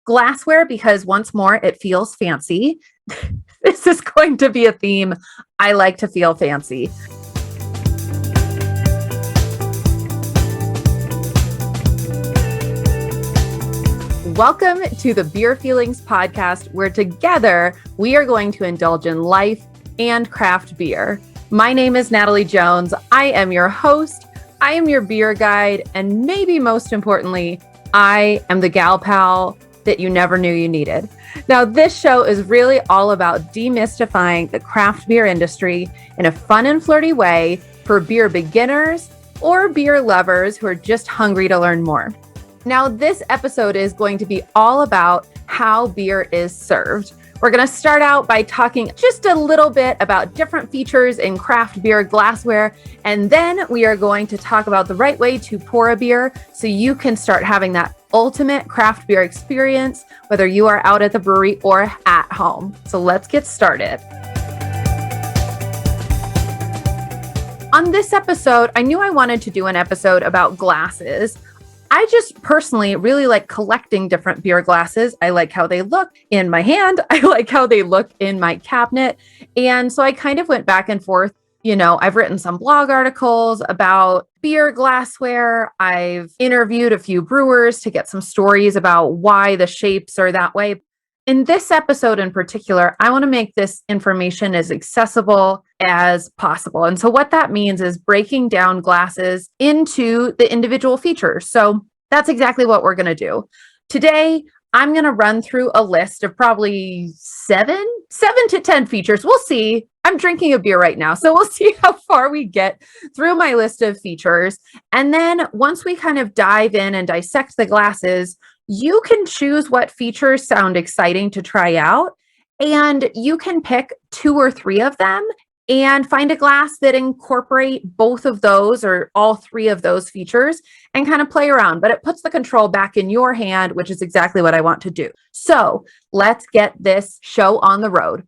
glassware because once more, it feels fancy. This is going to be a theme. I like to feel fancy. Welcome to the Beer Feelings podcast, where together we are going to indulge in life and craft beer. My name is Natalie Jones. I am your host. I am your beer guide. And maybe most importantly, I am the gal pal that you never knew you needed. Now, this show is really all about demystifying the craft beer industry in a fun and flirty way for beer beginners or beer lovers who are just hungry to learn more. Now, this episode is going to be all about how beer is served. We're going to start out by talking just a little bit about different features in craft beer glassware, and then we are going to talk about the right way to pour a beer so you can start having that ultimate craft beer experience, whether you are out at the brewery or at home. So let's get started. On this episode, I knew I wanted to do an episode about glasses. I just personally really like collecting different beer glasses. I like how they look in my hand. I like how they look in my cabinet. And so I kind of went back and forth. I've written some blog articles about beer glassware. I've interviewed a few brewers to get some stories about why the shapes are that way. In this episode in particular, I want to make this information as accessible as possible. And so what that means is breaking down glasses into the individual features. So that's exactly what we're going to do. Today, I'm going to run through a list of probably seven to 10 features. We'll see. I'm drinking a beer right now, so we'll see how far we get through my list of features. And then once we kind of dive in and dissect the glasses, you can choose what features sound exciting to try out, and you can pick 2 or 3 of them and find a glass that incorporate both of those or all 3 of those features and kind of play around. But it puts the control back in your hand, which is exactly what I want to do. So let's get this show on the road.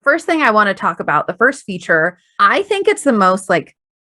First thing I want to talk about, the first feature, I think it's the most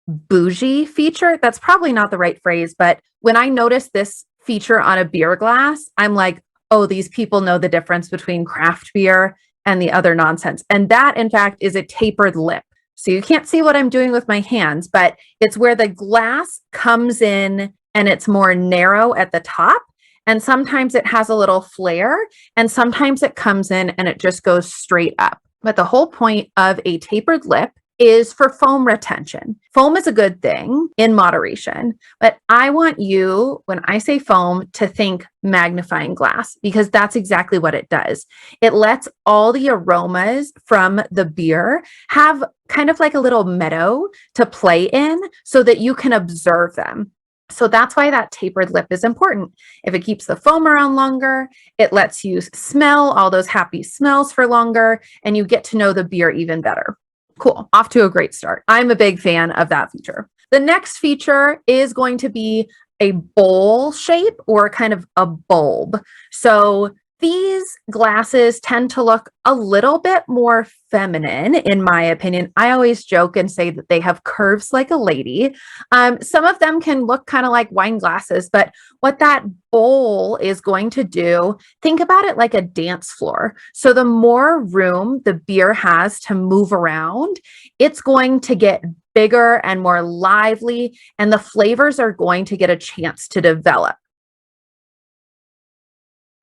bougie feature. That's probably not the right phrase, but when I notice this feature on a beer glass, I'm like, oh, these people know the difference between craft beer and the other nonsense. And that, in fact, is a tapered lip. So you can't see what I'm doing with my hands, but it's where the glass comes in and it's more narrow at the top. And sometimes it has a little flare, and sometimes it comes in and it just goes straight up. But the whole point of a tapered lip is for foam retention. Foam is a good thing in moderation, but I want you, when I say foam, to think magnifying glass, because that's exactly what it does. It lets all the aromas from the beer have kind of like a little meadow to play in so that you can observe them. So that's why that tapered lip is important. If it keeps the foam around longer, it lets you smell all those happy smells for longer, and you get to know the beer even better. Cool. Off to a great start. I'm a big fan of that feature. The next feature is going to be a bowl shape or kind of a bulb. So these glasses tend to look a little bit more feminine, in my opinion. I always joke and say that they have curves like a lady. Some of them can look kind of like wine glasses, but what that bowl is going to do, think about it like a dance floor. So the more room the beer has to move around, it's going to get bigger and more lively, and the flavors are going to get a chance to develop.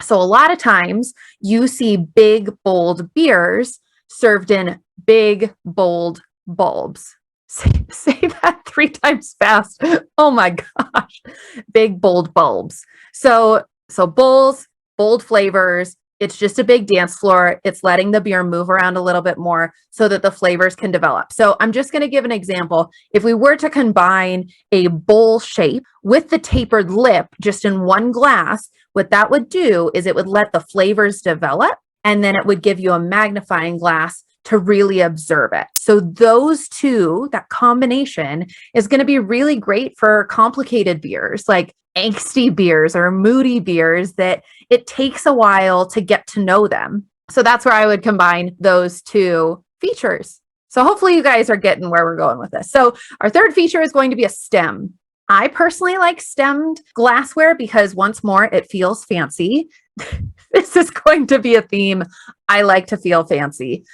So a lot of times you see big, bold beers served in big, bold bulbs. Say that 3 times fast. Oh my gosh. Big, bold bulbs. So bowls, bold flavors. It's just a big dance floor. It's letting the beer move around a little bit more so that the flavors can develop. So I'm just going to give an example. If we were to combine a bowl shape with the tapered lip just in one glass, what that would do is it would let the flavors develop, and then it would give you a magnifying glass to really observe it. So those two, that combination is going to be really great for complicated beers, like angsty beers or moody beers that it takes a while to get to know them. So that's where I would combine those 2 features. So hopefully you guys are getting where we're going with this. So our third feature is going to be a stem. I personally like stemmed glassware because once more, it feels fancy. This is going to be a theme. I like to feel fancy.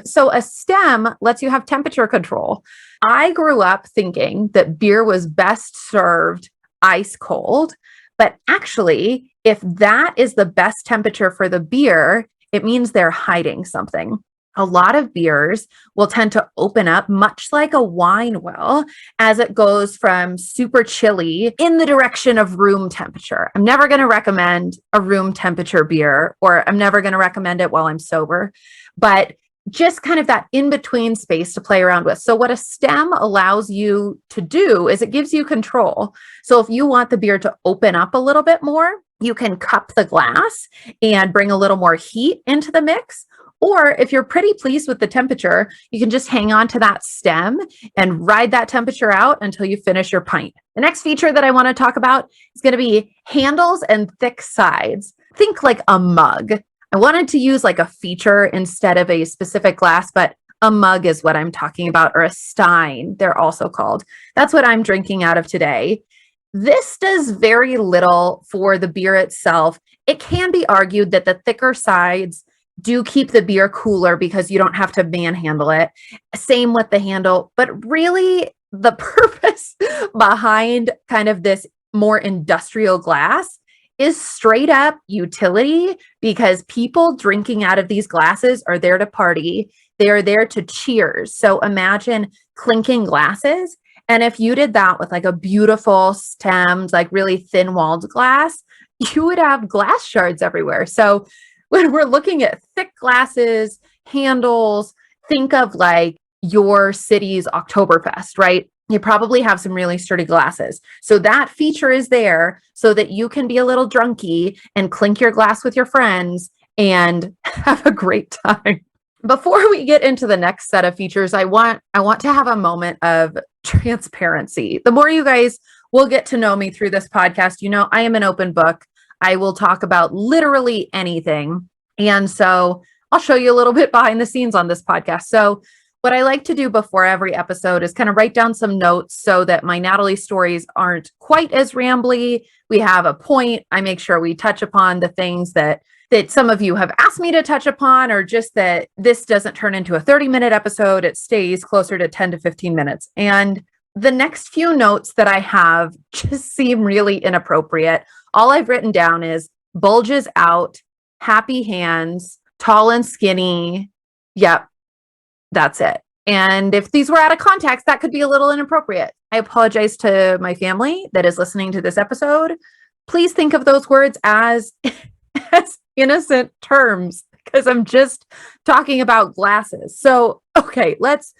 So a stem lets you have temperature control. I grew up thinking that beer was best served ice cold, but actually, if that is the best temperature for the beer, it means they're hiding something. A lot of beers will tend to open up much like a wine will as it goes from super chilly in the direction of room temperature. I'm never going to recommend a room temperature beer, or I'm never going to recommend it while I'm sober, but just kind of that in between space to play around with. So what a stem allows you to do is it gives you control. So if you want the beer to open up a little bit more, you can cup the glass and bring a little more heat into the mix. Or if you're pretty pleased with the temperature, you can just hang on to that stem and ride that temperature out until you finish your pint. The next feature that I want to talk about is going to be handles and thick sides. Think like a mug. I wanted to use like a feature instead of a specific glass, but a mug is what I'm talking about, or a stein, they're also called. That's what I'm drinking out of today. This does very little for the beer itself. It can be argued that the thicker sides do keep the beer cooler because you don't have to manhandle it. Same with the handle, but really the purpose behind kind of this more industrial glass is straight up utility, because people drinking out of these glasses are there to party. They are there to cheers. So imagine clinking glasses. And if you did that with like a beautiful stemmed, like really thin walled glass, you would have glass shards everywhere. So when we're looking at thick glasses, handles, think of like your city's Oktoberfest, right? You probably have some really sturdy glasses. So that feature is there so that you can be a little drunky and clink your glass with your friends and have a great time. Before we get into the next set of features, I want to have a moment of transparency. The more you guys will get to know me through this podcast, you know, I am an open book. I will talk about literally anything. And so I'll show you a little bit behind the scenes on this podcast. So what I like to do before every episode is kind of write down some notes so that my Natalie stories aren't quite as rambly. We have a point. I make sure we touch upon the things that some of you have asked me to touch upon, or just that this doesn't turn into a 30-minute episode. It stays closer to 10 to 15 minutes. And the next few notes that I have just seem really inappropriate. All I've written down is bulges out, happy hands, tall and skinny. Yep, that's it. And if these were out of context, that could be a little inappropriate. I apologize to my family that is listening to this episode. Please think of those words as innocent terms, because I'm just talking about glasses. So, okay, let's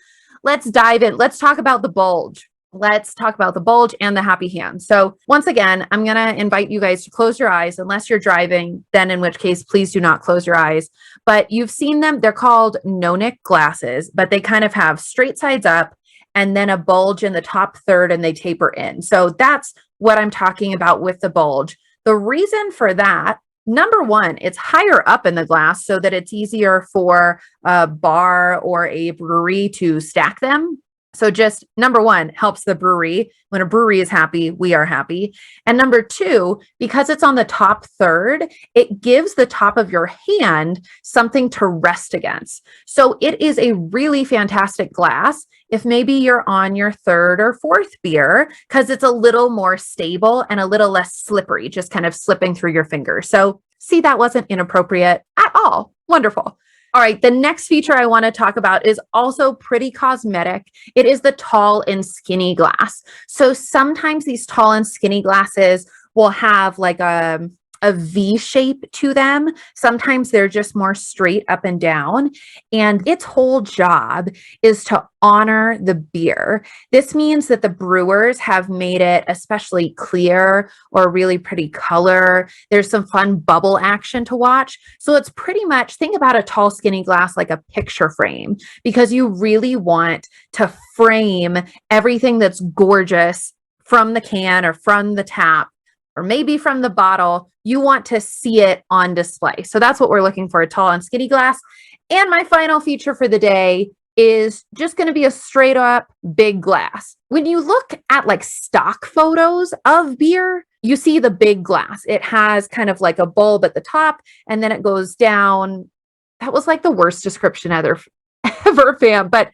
dive in. Let's talk about the bulge. Let's talk about the bulge and the happy hand. So once again, I'm going to invite you guys to close your eyes unless you're driving, then in which case, please do not close your eyes. But you've seen them. They're called no-nick glasses, but they kind of have straight sides up and then a bulge in the top third, and they taper in. So that's what I'm talking about with the bulge. The reason for that, number one, it's higher up in the glass so that it's easier for a bar or a brewery to stack them. So just number one, helps the brewery. When a brewery is happy, we are happy. And number two, because it's on the top third, it gives the top of your hand something to rest against. So it is a really fantastic glass if maybe you're on your third or fourth beer, because it's a little more stable and a little less slippery, just kind of slipping through your fingers. So see, that wasn't inappropriate at all. Wonderful. All right, the next feature I want to talk about is also pretty cosmetic. It is the tall and skinny glass. So sometimes these tall and skinny glasses will have like a V shape to them. Sometimes they're just more straight up and down. And its whole job is to honor the beer. This means that the brewers have made it especially clear or really pretty color. There's some fun bubble action to watch. So it's pretty much, think about a tall, skinny glass like a picture frame, because you really want to frame everything that's gorgeous from the can or from the tap, or maybe from the bottle. You want to see it on display. So that's what we're looking for, a tall and skinny glass. And my final feature for the day is just going to be a straight up big glass. When you look at like stock photos of beer, you see the big glass. It has kind of like a bulb at the top and then it goes down. That was like the worst description ever, fam. But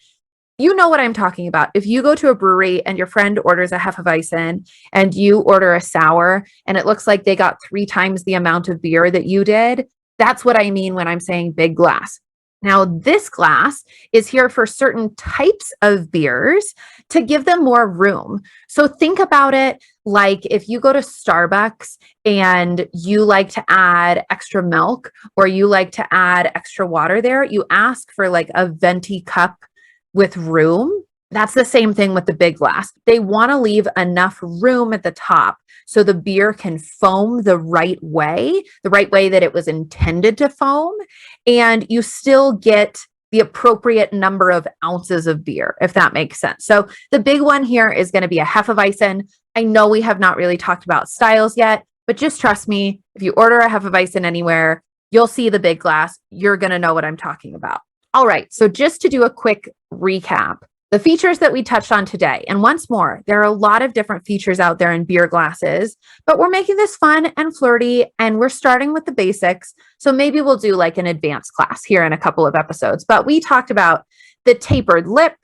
you know what I'm talking about. If you go to a brewery and your friend orders a Hefeweizen and you order a sour and it looks like they got 3 times the amount of beer that you did, that's what I mean when I'm saying big glass. Now, this glass is here for certain types of beers to give them more room. So think about it like if you go to Starbucks and you like to add extra milk or you like to add extra water there, you ask for like a venti cup with room. That's the same thing with the big glass. They want to leave enough room at the top so the beer can foam the right way that it was intended to foam, and you still get the appropriate number of ounces of beer, if that makes sense. So the big one here is going to be a Hefeweizen. I know we have not really talked about styles yet, but just trust me, if you order a Hefeweizen anywhere, you'll see the big glass. You're going to know what I'm talking about. All right, so just to do a quick recap, the features that we touched on today, and once more, there are a lot of different features out there in beer glasses, but we're making this fun and flirty, and we're starting with the basics. So maybe we'll do like an advanced class here in a couple of episodes. But we talked about the tapered lip,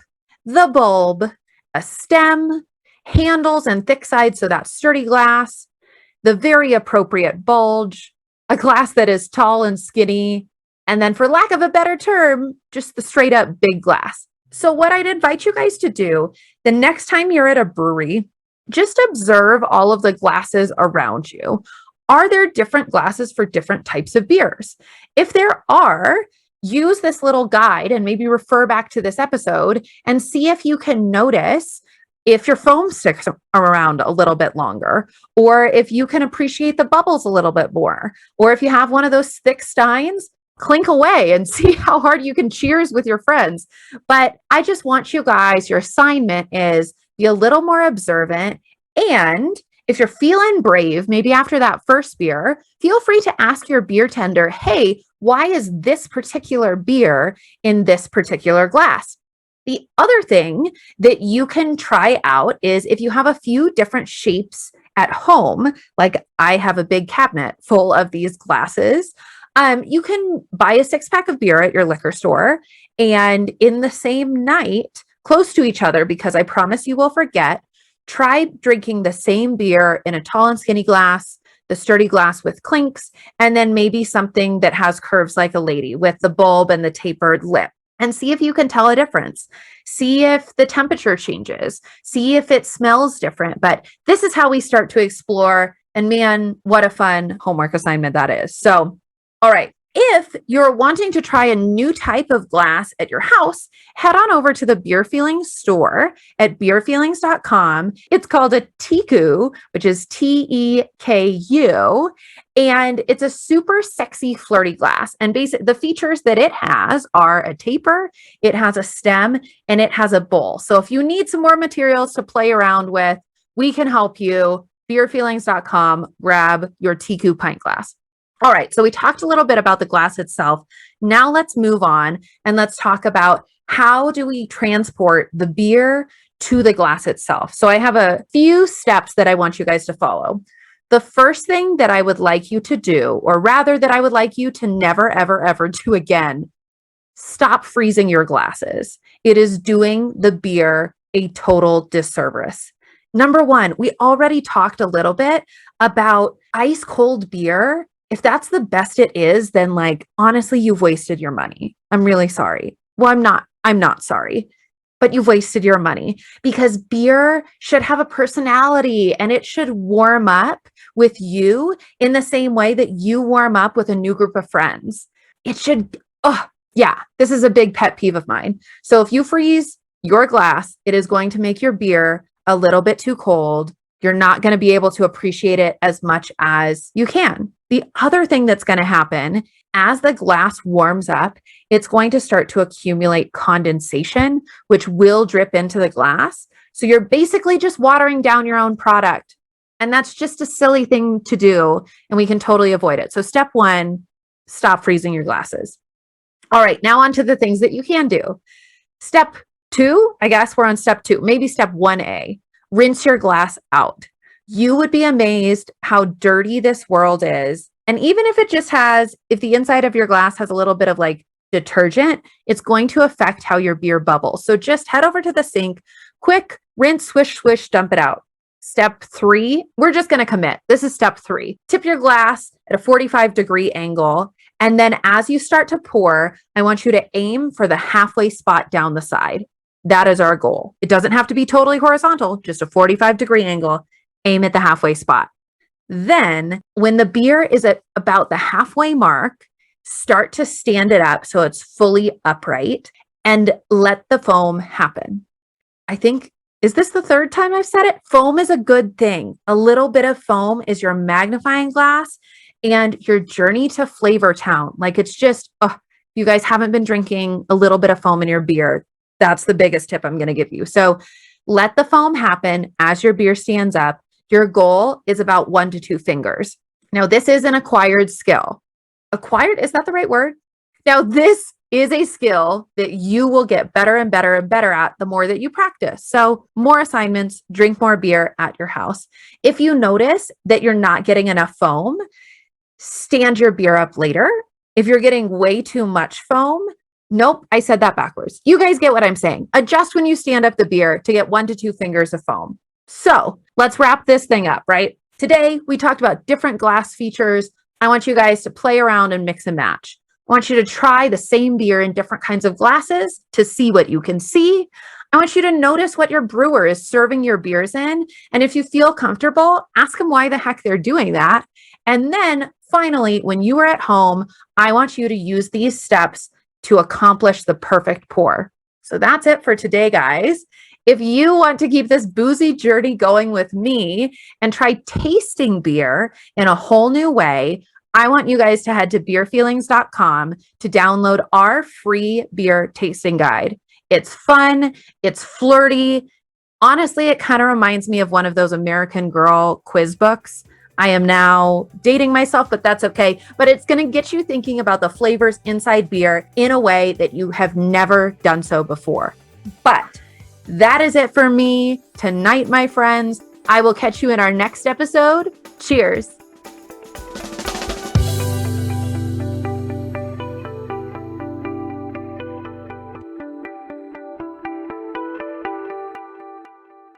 the bulb, a stem, handles and thick sides, so that's sturdy glass, the very appropriate bulge, a glass that is tall and skinny, and then for lack of a better term, just the straight up big glass. So what I'd invite you guys to do the next time you're at a brewery, just observe all of the glasses around you. Are there different glasses for different types of beers? If there are, use this little guide and maybe refer back to this episode and see if you can notice if your foam sticks around a little bit longer, or if you can appreciate the bubbles a little bit more, or if you have one of those thick steins, clink away and see how hard you can cheers with your friends. But I just want you guys, your assignment is be a little more observant. And if you're feeling brave, maybe after that first beer, feel free to ask your beer tender, hey, why is this particular beer in this particular glass? The other thing that you can try out is if you have a few different shapes at home, like I have a big cabinet full of these glasses, you can buy a 6-pack of beer at your liquor store and in the same night, close to each other, because I promise you will forget, try drinking the same beer in a tall and skinny glass, the sturdy glass with clinks, and then maybe something that has curves like a lady with the bulb and the tapered lip. And see if you can tell a difference. See if the temperature changes. See if it smells different. But this is how we start to explore. And man, what a fun homework assignment that is. So, all right. If you're wanting to try a new type of glass at your house, head on over to the Beer Feelings store at beerfeelings.com. It's called a Teku, which is Teku, and it's a super sexy flirty glass. And basically the features that it has are a taper, it has a stem, and it has a bowl. So if you need some more materials to play around with, we can help you. Beerfeelings.com, grab your Teku pint glass. All right, so we talked a little bit about the glass itself. Now let's move on and let's talk about how do we transport the beer to the glass itself. So I have a few steps that I want you guys to follow. The first thing that I would like you to do, or rather that I would like you to never, ever, ever do again, stop freezing your glasses. It is doing the beer a total disservice. Number one, we already talked a little bit about ice cold beer. If that's the best it is, then like, honestly, you've wasted your money. I'm really sorry. Well, I'm not sorry, but you've wasted your money because beer should have a personality and it should warm up with you in the same way that you warm up with a new group of friends. It should, oh yeah, this is a big pet peeve of mine. So if you freeze your glass, it is going to make your beer a little bit too cold. You're not going to be able to appreciate it as much as you can. The other thing that's going to happen as the glass warms up, it's going to start to accumulate condensation, which will drip into the glass. So you're basically just watering down your own product. And that's just a silly thing to do. And we can totally avoid it. So step one, stop freezing your glasses. All right, now on to the things that you can do. Step two, I guess we're on step two, maybe step 1A, rinse your glass out. You would be amazed how dirty this world is. And even if it just has, if the inside of your glass has a little bit of like detergent, it's going to affect how your beer bubbles. So just head over to the sink, quick rinse, swish, swish, dump it out. Step 3, we're just going to commit. This is step 3. Tip your glass at a 45-degree angle. And then as you start to pour, I want you to aim for the halfway spot down the side. That is our goal. It doesn't have to be totally horizontal, just a 45-degree angle. Aim at the halfway spot. Then when the beer is at about the halfway mark, start to stand it up so it's fully upright and let the foam happen. I think, is this the third time I've said it? Foam is a good thing. A little bit of foam is your magnifying glass and your journey to Flavor Town. Like it's just, you guys haven't been drinking a little bit of foam in your beer. That's the biggest tip I'm going to give you. So let the foam happen as your beer stands up. Your goal is about 1 to 2 fingers. Now, this is an acquired skill. Acquired, is that the right word? Now, this is a skill that you will get better and better and better at the more that you practice. So more assignments, drink more beer at your house. If you notice that you're not getting enough foam, stand your beer up later. If you're getting way too much foam, nope, I said that backwards. You guys get what I'm saying. Adjust when you stand up the beer to get 1 to 2 fingers of foam. So let's wrap this thing up, right? Today, we talked about different glass features. I want you guys to play around and mix and match. I want you to try the same beer in different kinds of glasses to see what you can see. I want you to notice what your brewer is serving your beers in. And if you feel comfortable, ask them why the heck they're doing that. And then finally, when you are at home, I want you to use these steps to accomplish the perfect pour. So that's it for today, guys. If you want to keep this boozy journey going with me and try tasting beer in a whole new way, I want you guys to head to beerfeelings.com to download our free beer tasting guide. It's fun. It's flirty. Honestly, it kind of reminds me of one of those American Girl quiz books. I am now dating myself, but that's okay. But it's going to get you thinking about the flavors inside beer in a way that you have never done so before. But that is it for me tonight, my friends. I will catch you in our next episode. Cheers.